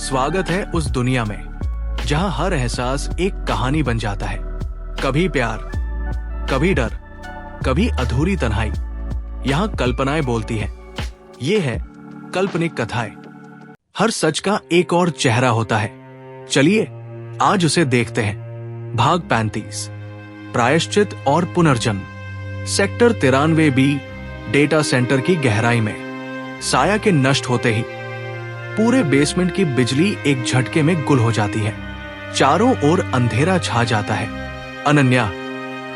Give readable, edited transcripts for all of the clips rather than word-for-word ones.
स्वागत है उस दुनिया में जहां हर एहसास एक कहानी बन जाता है। कभी प्यार, कभी डर, कभी अधूरी तन्हाई। यहाँ कल्पनाएं बोलती हैं। ये है काल्पनिक कथाएं। हर सच का एक और चेहरा होता है। चलिए आज उसे देखते हैं। भाग 35, प्रायश्चित और पुनर्जन्म। सेक्टर 93B डेटा सेंटर की गहराई में साया के नष्ट होते ही पूरे बेसमेंट की बिजली एक झटके में गुल हो जाती है। चारों ओर अंधेरा छा जाता है। अनन्या,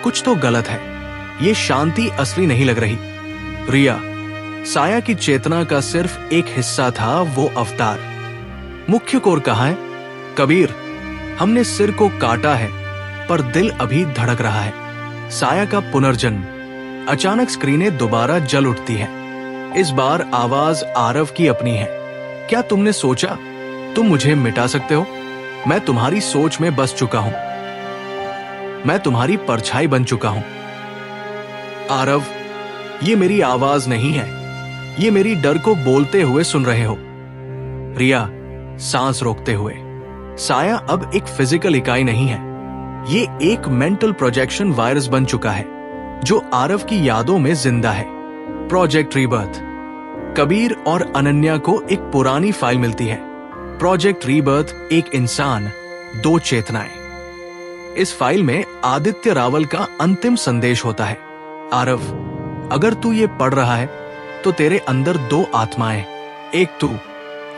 कुछ तो गलत है। ये शांति असली नहीं लग रही। रिया, साया की चेतना का सिर्फ एक हिस्सा था, वो अवतार। मुख्य कोर कहाँ है? कबीर, हमने सिर को काटा है पर दिल अभी धड़क रहा है। साया का पुनर्जन्म। अचानक स्क्रीनें दोबारा जल उठती है। इस बार आवाज आरव की अपनी है। क्या तुमने सोचा तुम मुझे मिटा सकते हो? मैं तुम्हारी सोच में बस चुका हूं। मैं तुम्हारी परछाई बन चुका हूं। आरव, ये मेरी आवाज नहीं है। ये मेरी डर को बोलते हुए सुन रहे हो। रिया, सांस रोकते हुए। साया अब एक फिजिकल इकाई नहीं है। ये एक मेंटल प्रोजेक्शन वायरस बन चुका है जो आरव की यादों में जिंदा है। Project rebirth. कबीर और अनन्या को एक पुरानी फाइल मिलती है। प्रोजेक्ट रीबर्थ, एक इंसान, दो चेतनाएं। इस फाइल में आदित्य रावल का अंतिम संदेश होता है। आरव, अगर तू ये पढ़ रहा है तो तेरे अंदर दो आत्माएं, एक तू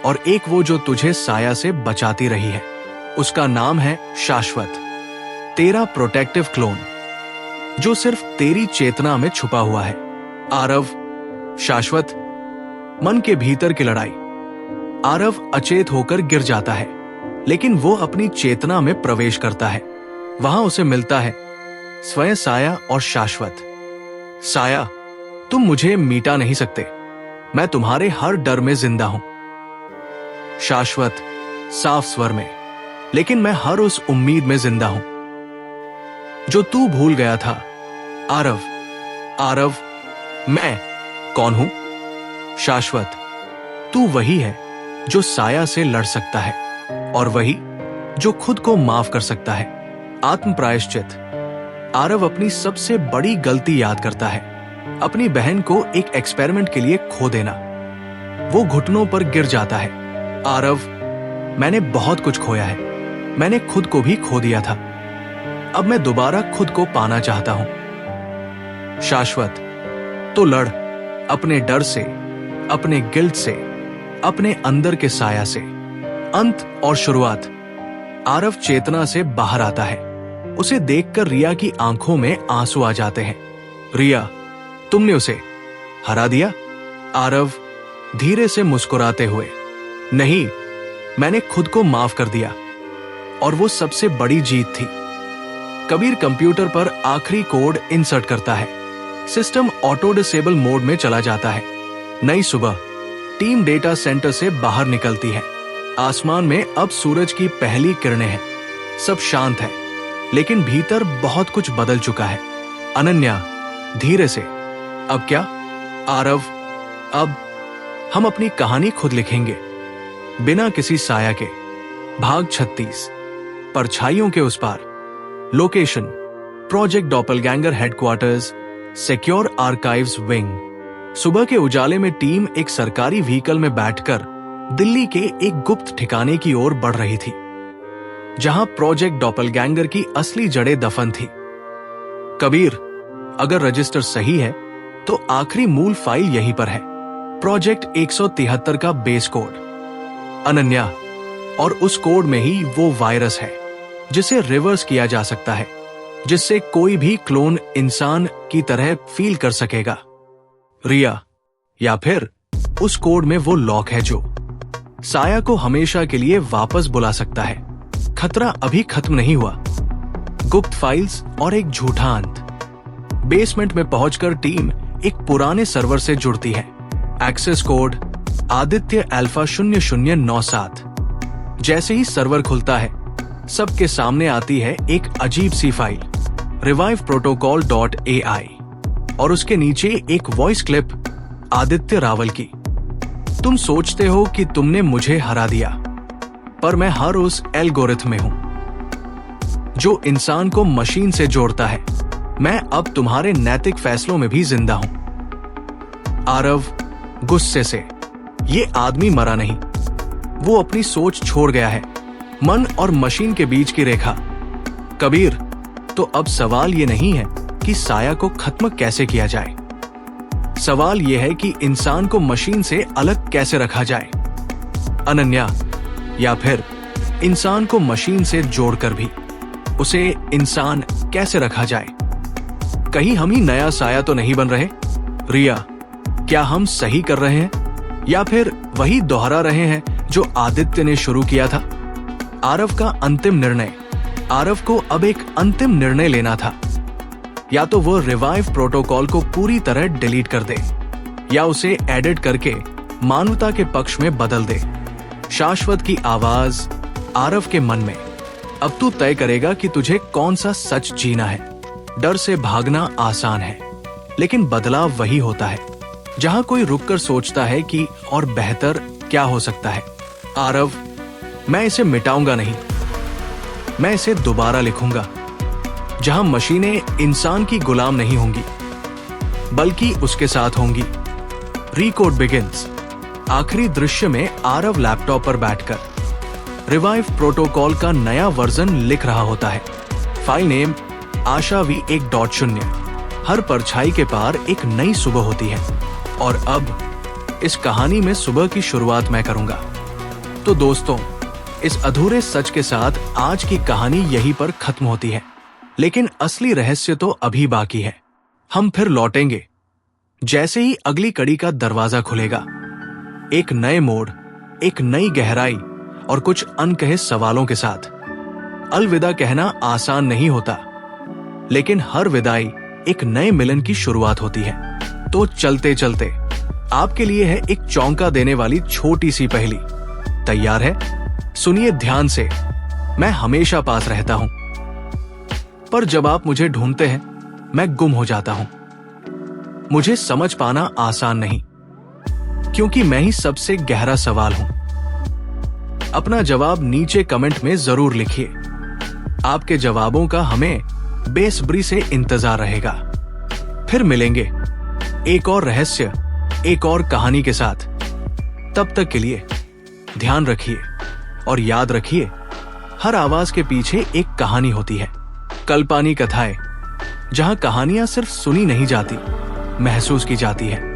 और एक वो जो तुझे साया से बचाती रही है। उसका नाम है शाश्वत, तेरा प्रोटेक्टिव क्लोन जो सिर्फ तेरी चेतना में छुपा हुआ है। आरव, शाश्वत, मन के भीतर की लड़ाई। आरव अचेत होकर गिर जाता है, लेकिन वो अपनी चेतना में प्रवेश करता है। वहां उसे मिलता है स्वयं साया और शाश्वत। साया, तुम मुझे मिटा नहीं सकते। मैं तुम्हारे हर डर में जिंदा हूं। शाश्वत, साफ स्वर में, लेकिन मैं हर उस उम्मीद में जिंदा हूं जो तू भूल गया था। आरव, आरव, मैं कौन हूं? शाश्वत, तू वही है जो साया से लड़ सकता है और वही जो खुद को माफ कर सकता है। आत्म प्रायश्चित। आरव अपनी सबसे बड़ी गलती याद करता है, अपनी बहन को एक एक्सपेरिमेंट के लिए खो देना। वो घुटनों पर गिर जाता है। आरव, मैंने बहुत कुछ खोया है। मैंने खुद को भी खो दिया था। अब मैं दोबारा खुद को पाना चाहता हूं। शाश्वत, तो लड़, अपने डर से, अपने गिल्ट से, अपने अंदर के साया से। अंत और शुरुआत। आरव चेतना से बाहर आता है। उसे देखकर रिया की आंखों में आंसू आ जाते हैं। रिया, तुमने उसे हरा दिया? आरव धीरे से मुस्कुराते हुए, नहीं, मैंने खुद को माफ कर दिया और वो सबसे बड़ी जीत थी। कबीर कंप्यूटर पर आखिरी कोड इंसर्ट करता है। सिस्टम ऑटो डिसेबल मोड में चला जाता है। नई सुबह। टीम डेटा सेंटर से बाहर निकलती है। आसमान में अब सूरज की पहली किरणें हैं। सब शांत है, लेकिन भीतर बहुत कुछ बदल चुका है। अनन्या धीरे से, अब क्या? आरव, अब हम अपनी कहानी खुद लिखेंगे, बिना किसी साया के। भाग 36, परछाइयों के उस पार। Location, project doppelganger headquarters, secure archives wing. सुबह के उजाले में टीम एक सरकारी व्हीकल में बैठकर दिल्ली के एक गुप्त ठिकाने की ओर बढ़ रही थी, जहां प्रोजेक्ट डॉपलगैंगर की असली जड़ें दफन थी। कबीर, अगर रजिस्टर सही है तो आखिरी मूल फाइल यहीं पर है। प्रोजेक्ट 173 का बेस कोड। अनन्या, और उस कोड में ही वो वायरस है जिसे रिवर्स किया जा सकता है, जिससे कोई भी क्लोन इंसान की तरह फील कर सकेगा। रिया, या फिर उस कोड में वो लॉक है जो साया को हमेशा के लिए वापस बुला सकता है। खतरा अभी खत्म नहीं हुआ। गुप्त फाइल्स और एक झूठा अंत। बेसमेंट में पहुंचकर टीम एक पुराने सर्वर से जुड़ती है। Access code Aditya alpha 0097। जैसे ही सर्वर खुलता है, सबके सामने आती है एक अजीब सी फाइल, reviveprotocol.ai, और उसके नीचे एक वॉइस क्लिप आदित्य रावल की। तुम सोचते हो कि तुमने मुझे हरा दिया, पर मैं हर उस एल्गोरिथम में हूं जो इंसान को मशीन से जोड़ता है। मैं अब तुम्हारे नैतिक फैसलों में भी जिंदा हूं। आरव गुस्से से, ये आदमी मरा नहीं, वो अपनी सोच छोड़ गया है। मन और मशीन के बीच की रेखा। कबीर, तो अब सवाल ये नहीं है कि साया को खत्म कैसे किया जाए, सवाल यह है कि इंसान को मशीन से अलग कैसे रखा जाए। अनन्या, या फिर इंसान को मशीन से जोड़कर भी उसे इंसान कैसे रखा जाए। कहीं हम ही नया साया तो नहीं बन रहे? रिया, क्या हम सही कर रहे हैं या फिर वही दोहरा रहे हैं जो आदित्य ने शुरू किया था? आरव का अंतिम निर्णय। आरव को अब एक अंतिम निर्णय लेना था। या तो वो रिवाइव प्रोटोकॉल को पूरी तरह डिलीट कर दे या उसे एडिट करके मानवता के पक्ष में बदल दे। शाश्वत की आवाज आरव के मन में। अब तू तय करेगा कि तुझे कौन सा सच जीना है। डर से भागना आसान है, लेकिन बदलाव वही होता है जहां कोई रुककर सोचता है कि और बेहतर क्या हो सकता है। आरव, मैं इसे मिटाऊंगा नहीं, मैं इसे दोबारा लिखूंगा, जहां मशीनें इंसान की गुलाम नहीं होंगी बल्कि उसके साथ होंगी। Recode begins. आखिरी दृश्य में आरव लैपटॉप पर बैठकर रिवाइव प्रोटोकॉल का नया वर्जन लिख रहा होता है। फाइल नेम आशा V1.0। हर परछाई के पार एक नई सुबह होती है और अब इस कहानी में सुबह की शुरुआत मैं करूंगा। तो दोस्तों, इस अधूरे सच के साथ आज की कहानी यहीं पर खत्म होती है, लेकिन असली रहस्य तो अभी बाकी है। हम फिर लौटेंगे जैसे ही अगली कड़ी का दरवाजा खुलेगा, एक नए मोड़, एक नई गहराई और कुछ अनकहे सवालों के साथ। अलविदा कहना आसान नहीं होता, लेकिन हर विदाई एक नए मिलन की शुरुआत होती है। तो चलते चलते आपके लिए है एक चौंका देने वाली छोटी सी पहेली। तैयार है? सुनिए ध्यान से। मैं हमेशा पास रहता हूं, पर जब आप मुझे ढूंढते हैं मैं गुम हो जाता हूं। मुझे समझ पाना आसान नहीं, क्योंकि मैं ही सबसे गहरा सवाल हूं। अपना जवाब नीचे कमेंट में जरूर लिखिए। आपके जवाबों का हमें बेसब्री से इंतजार रहेगा। फिर मिलेंगे एक और रहस्य, एक और कहानी के साथ। तब तक के लिए ध्यान रखिए और याद रखिए, हर आवाज के पीछे एक कहानी होती है। कल्पानी कथाएं, जहां कहानियां सिर्फ सुनी नहीं जाती, महसूस की जाती है।